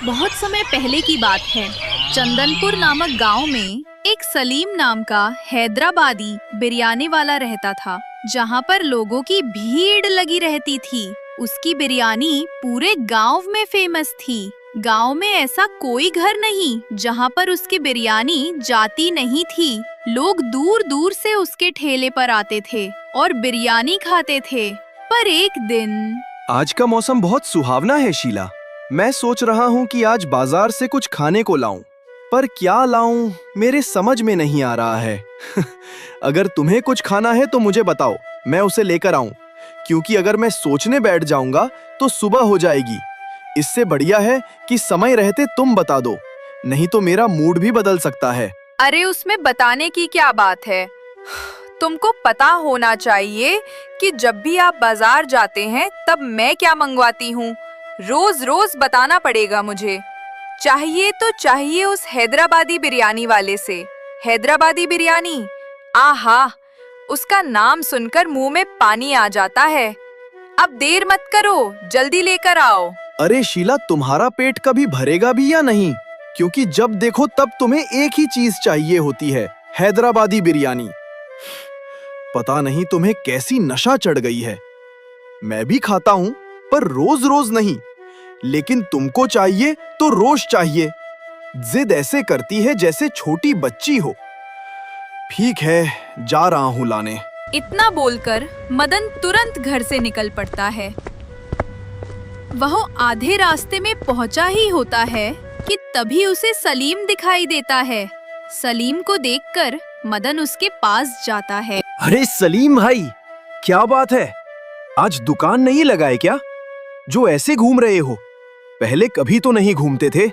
बहुत समय पहले की बात है। चंदनपुर नामक गांव में एक सलीम नाम का हैदराबादी बिरयानी वाला रहता था, जहां पर लोगों की भीड़ लगी रहती थी। उसकी बिरयानी पूरे गांव में फेमस थी। गांव में ऐसा कोई घर नहीं जहां पर उसकी बिरयानी जाती नहीं थी। लोग दूर दूर से उसके ठेले पर आते थे और बिरयानी खाते थे। पर एक दिन आज का मौसम बहुत सुहावना है शीला। मैं सोच रहा हूँ कि आज बाजार से कुछ खाने को लाऊं, पर क्या लाऊं मेरे समझ में नहीं आ रहा है। अगर तुम्हें कुछ खाना है तो मुझे बताओ, मैं उसे लेकर आऊं, क्योंकि अगर मैं सोचने बैठ जाऊंगा तो सुबह हो जाएगी। इससे बढ़िया है कि समय रहते तुम बता दो, नहीं तो मेरा मूड भी बदल सकता है। अरे उसमें बताने की क्या बात है। तुमको पता होना चाहिए कि जब भी आप बाजार जाते हैं तब मैं क्या मंगवाती हूँ। रोज रोज बताना पड़ेगा मुझे। चाहिए तो चाहिए उस हैदराबादी बिरयानी वाले से। हैदराबादी बिरयानी, आहा, उसका नाम सुनकर मुंह में पानी आ जाता है। अब देर मत करो, जल्दी लेकर आओ। अरे शीला, तुम्हारा पेट कभी भरेगा भी या नहीं? क्योंकि जब देखो तब तुम्हें एक ही चीज चाहिए होती है, हैदराबादी बिरयानी। पता नहीं तुम्हें कैसी नशा चढ़ गई है। मैं भी खाता हूँ, पर रोज रोज नहीं। लेकिन तुमको चाहिए तो रोज चाहिए। जिद ऐसे करती है जैसे छोटी बच्ची हो। ठीक है, जा रहा हूँ लाने। इतना बोलकर मदन तुरंत घर से निकल पड़ता है। वह आधे रास्ते में पहुंचा ही होता है कि तभी उसे सलीम दिखाई देता है। सलीम को देखकर मदन उसके पास जाता है। अरे सलीम भाई, क्या बात है? आज दुकान नहीं लगाए क्या? जो ऐसे घूम रहे हो, पहले कभी तो नहीं घूमते थे।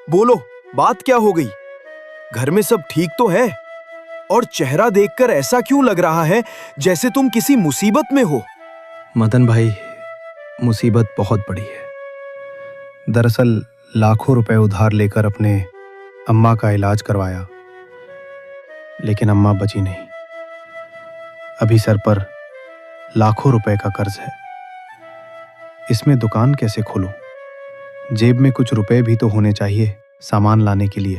बोलो, बात क्या हो गई? घर में सब ठीक तो है? और चेहरा देखकर ऐसा क्यों लग रहा है जैसे तुम किसी मुसीबत में हो? मदन भाई, मुसीबत बहुत बड़ी है। दरअसल लाखों रुपए उधार लेकर अपने अम्मा का इलाज करवाया, लेकिन अम्मा बची नहीं। अभी सर पर लाखों रुपए का कर्ज है। इसमें दुकान कैसे खोलूं? जेब में कुछ रुपए भी तो होने चाहिए सामान लाने के लिए।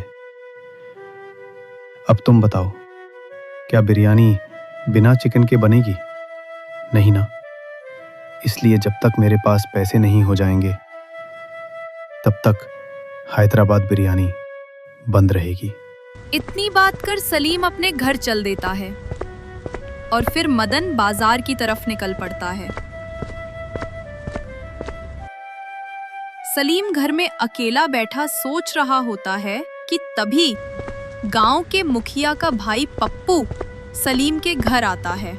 अब तुम बताओ, क्या बिरयानी बिना चिकन के बनेगी? नहीं ना। इसलिए जब तक मेरे पास पैसे नहीं हो जाएंगे तब तक हैदराबाद बिरयानी बंद रहेगी। इतनी बात कर सलीम अपने घर चल देता है और फिर मदन बाजार की तरफ निकल पड़ता है। सलीम घर में अकेला बैठा सोच रहा होता है कि तभी गांव के मुखिया का भाई पप्पू सलीम के घर आता है।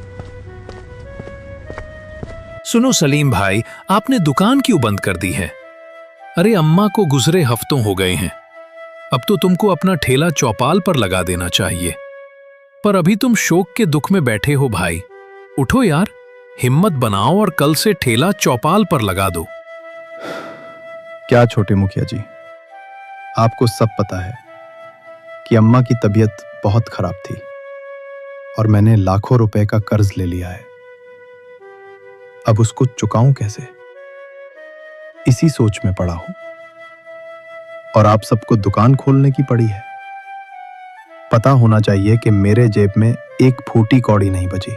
सुनो सलीम भाई, आपने दुकान क्यों बंद कर दी है? अरे अम्मा को गुजरे हफ्तों हो गए हैं। अब तो तुमको अपना ठेला चौपाल पर लगा देना चाहिए। पर अभी तुम शोक के दुख में बैठे हो भाई। उठो यार, हिम्मत बनाओ और कल से ठेला चौपाल पर लगा दो। क्या छोटे मुखिया जी, आपको सब पता है कि अम्मा की तबीयत बहुत खराब थी और मैंने लाखों रुपए का कर्ज ले लिया है। अब उसको चुकाऊं कैसे, इसी सोच में पड़ा हूं। और आप सबको दुकान खोलने की पड़ी है। पता होना चाहिए कि मेरे जेब में एक फूटी कौड़ी नहीं बची,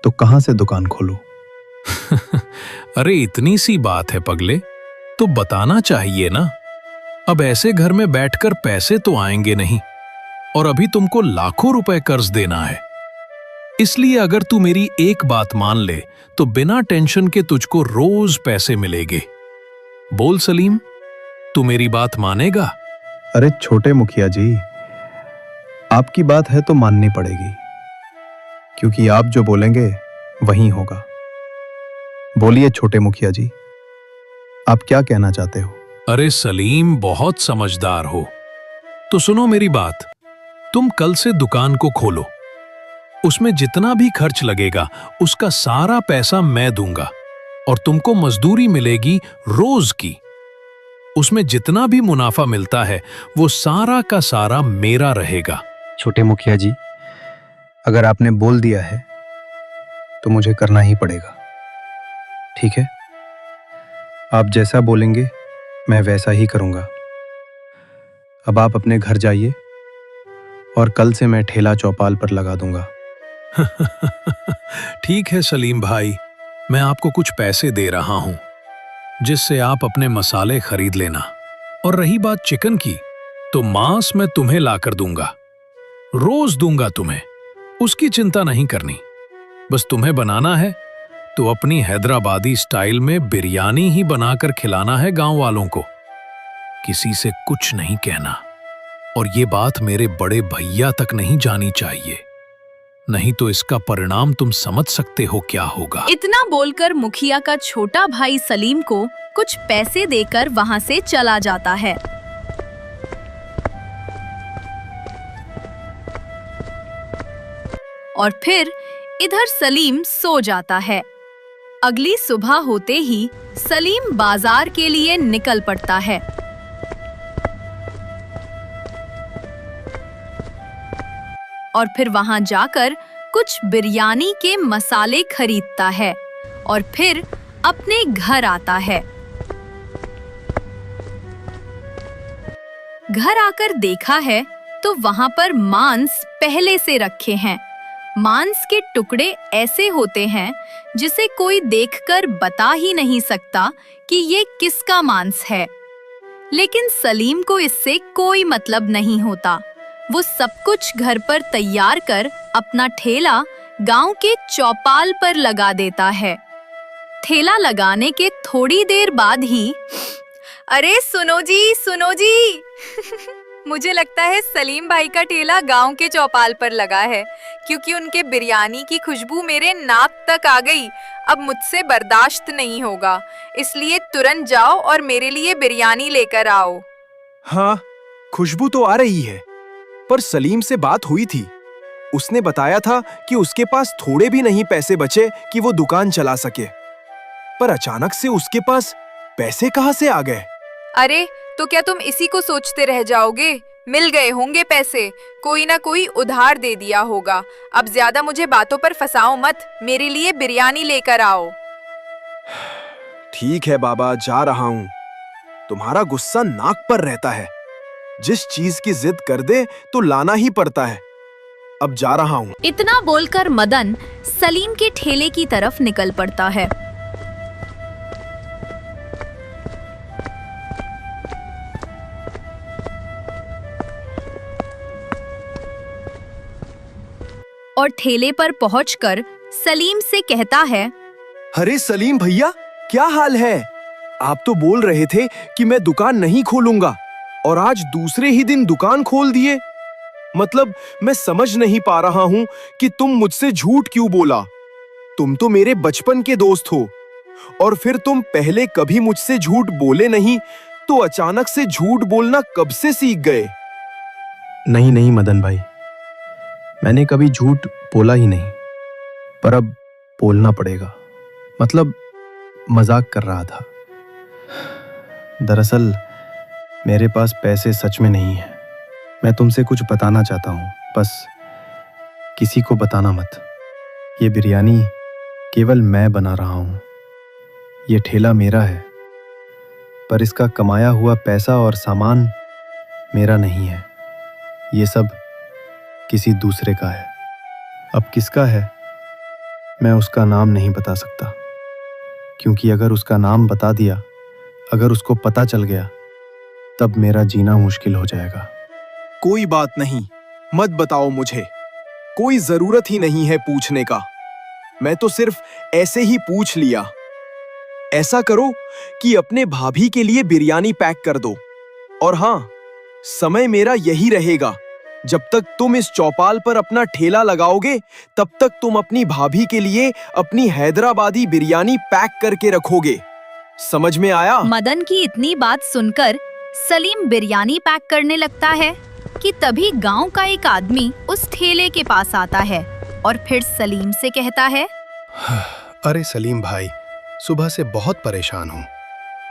तो कहां से दुकान खोलूं? अरे इतनी सी बात है पगले, तो बताना चाहिए ना। अब ऐसे घर में बैठकर पैसे तो आएंगे नहीं, और अभी तुमको लाखों रुपए कर्ज देना है। इसलिए अगर तू मेरी एक बात मान ले तो बिना टेंशन के तुझको रोज पैसे मिलेंगे। बोल सलीम, तू मेरी बात मानेगा? अरे छोटे मुखिया जी, आपकी बात है तो माननी पड़ेगी, क्योंकि आप जो बोलेंगे वही होगा। बोलिए छोटे मुखिया जी, आप क्या कहना चाहते हो? अरे सलीम, बहुत समझदार हो। तो सुनो मेरी बात, तुम कल से दुकान को खोलो। उसमें जितना भी खर्च लगेगा उसका सारा पैसा मैं दूंगा, और तुमको मजदूरी मिलेगी रोज की। उसमें जितना भी मुनाफा मिलता है वो सारा का सारा मेरा रहेगा। छोटे मुखिया जी, अगर आपने बोल दिया है तो मुझे करना ही पड़ेगा। ठीक है, आप जैसा बोलेंगे मैं वैसा ही करूंगा। अब आप अपने घर जाइए और कल से मैं ठेला चौपाल पर लगा दूंगा। ठीक है सलीम भाई, मैं आपको कुछ पैसे दे रहा हूं जिससे आप अपने मसाले खरीद लेना। और रही बात चिकन की, तो मांस मैं तुम्हें लाकर दूंगा, रोज दूंगा तुम्हें, उसकी चिंता नहीं करनी। बस तुम्हें बनाना है तो अपनी हैदराबादी स्टाइल में बिरयानी ही बनाकर खिलाना है गांव वालों को। किसी से कुछ नहीं कहना, और ये बात मेरे बड़े भैया तक नहीं जानी चाहिए, नहीं तो इसका परिणाम तुम समझ सकते हो क्या होगा। इतना बोलकर मुखिया का छोटा भाई सलीम को कुछ पैसे देकर वहां से चला जाता है। और फिर इधर सलीम सो जाता है। अगली सुबह होते ही सलीम बाजार के लिए निकल पड़ता है। और फिर वहां जाकर कुछ बिरयानी के मसाले खरीदता है और फिर अपने घर आता है। घर आकर देखा है तो वहां पर मांस पहले से रखे हैं। मांस के टुकड़े ऐसे होते हैं जिसे कोई देखकर बता ही नहीं सकता कि ये किसका मांस है। लेकिन सलीम को इससे कोई मतलब नहीं होता। वो सब कुछ घर पर तैयार कर अपना ठेला गांव के चौपाल पर लगा देता है। ठेला लगाने के थोड़ी देर बाद ही, अरे सुनो जी मुझे लगता है सलीम भाई का ठेला गांव के चौपाल पर लगा है, क्योंकि उनके बिरयानी की खुशबू मेरे नाक तक आ गई। अब मुझसे बर्दाश्त नहीं होगा, इसलिए तुरंत जाओ और मेरे लिए बिरयानी लेकर आओ। हाँ, खुशबू तो आ रही है, पर सलीम से बात हुई थी। उसने बताया था कि उसके पास थोड़े भी नहीं पैसे बचे कि वो दुकान चला सके। पर अचानक से उसके पास पैसे कहाँ से आ गए? अरे तो क्या तुम इसी को सोचते रह जाओगे? मिल गए होंगे पैसे, कोई ना कोई उधार दे दिया होगा। अब ज्यादा मुझे बातों पर फंसाओ मत, मेरे लिए बिरयानी लेकर आओ। ठीक है बाबा, जा रहा हूँ। तुम्हारा गुस्सा नाक पर रहता है। जिस चीज की जिद कर दे तो लाना ही पड़ता है। अब जा रहा हूँ। इतना बोलकर मदन सलीम के ठेले की तरफ निकल पड़ता है। और ठेले पर पहुंचकर सलीम से कहता है, अरे सलीम भैया, क्या हाल है? आप तो बोल रहे थे कि मैं दुकान नहीं खोलूंगा, और आज दूसरे ही दिन दुकान खोल दिए। मतलब मैं समझ नहीं पा रहा हूँ कि तुम मुझसे झूठ क्यों बोला। तुम तो मेरे बचपन के दोस्त हो, और फिर तुम पहले कभी मुझसे झूठ बोले नहीं, तो अचानक से झूठ बोलना कब से सीख गए? नहीं मदन भाई, मैंने कभी झूठ बोला ही नहीं, पर अब बोलना पड़ेगा। मतलब मजाक कर रहा था। दरअसल मेरे पास पैसे सच में नहीं है। मैं तुमसे कुछ बताना चाहता हूँ, बस किसी को बताना मत। ये बिरयानी केवल मैं बना रहा हूँ। ये ठेला मेरा है, पर इसका कमाया हुआ पैसा और सामान मेरा नहीं है। ये सब किसी दूसरे का है। अब किसका है मैं उसका नाम नहीं बता सकता, क्योंकि अगर उसका नाम बता दिया, अगर उसको पता चल गया, तब मेरा जीना मुश्किल हो जाएगा। कोई बात नहीं, मत बताओ मुझे। कोई जरूरत ही नहीं है पूछने का। मैं तो सिर्फ ऐसे ही पूछ लिया। ऐसा करो कि अपने भाभी के लिए बिरयानी पैक कर दो। और हाँ, समय मेरा यही रहेगा। जब तक तुम इस चौपाल पर अपना ठेला लगाओगे, तब तक तुम अपनी भाभी के लिए अपनी हैदराबादी बिरयानी पैक करके रखोगे। समझ में आया? मदन की इतनी बात सुनकर सलीम बिरयानी पैक करने लगता है कि तभी गांव का एक आदमी उस ठेले के पास आता है और फिर सलीम से कहता है, अरे सलीम भाई, सुबह से बहुत परेशान हूँ।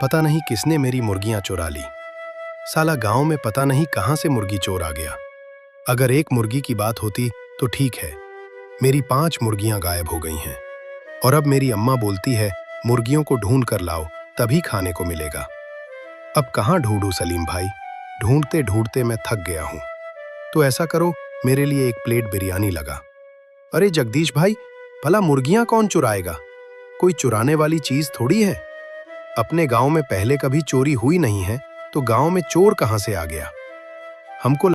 पता नहीं किसने मेरी मुर्गियां चुरा ली। साला गांव में पता नहीं कहां से मुर्गी चोर आ गया। अगर एक मुर्गी की बात होती तो ठीक है, मेरी 5 मुर्गियां गायब हो गई हैं। और अब मेरी अम्मा बोलती है मुर्गियों को ढूंढ कर लाओ, तभी खाने को मिलेगा। अब कहाँ ढूंढूं सलीम भाई, ढूंढते ढूंढते मैं थक गया हूं। तो ऐसा करो, मेरे लिए एक प्लेट बिरयानी लगा। अरे जगदीश भाई, भला मुर्गियां कौन चुराएगा? कोई चुराने वाली चीज थोड़ी है। अपने गांव में पहले कभी चोरी हुई नहीं है, तो गांव में चोर कहां से आ गया? हमको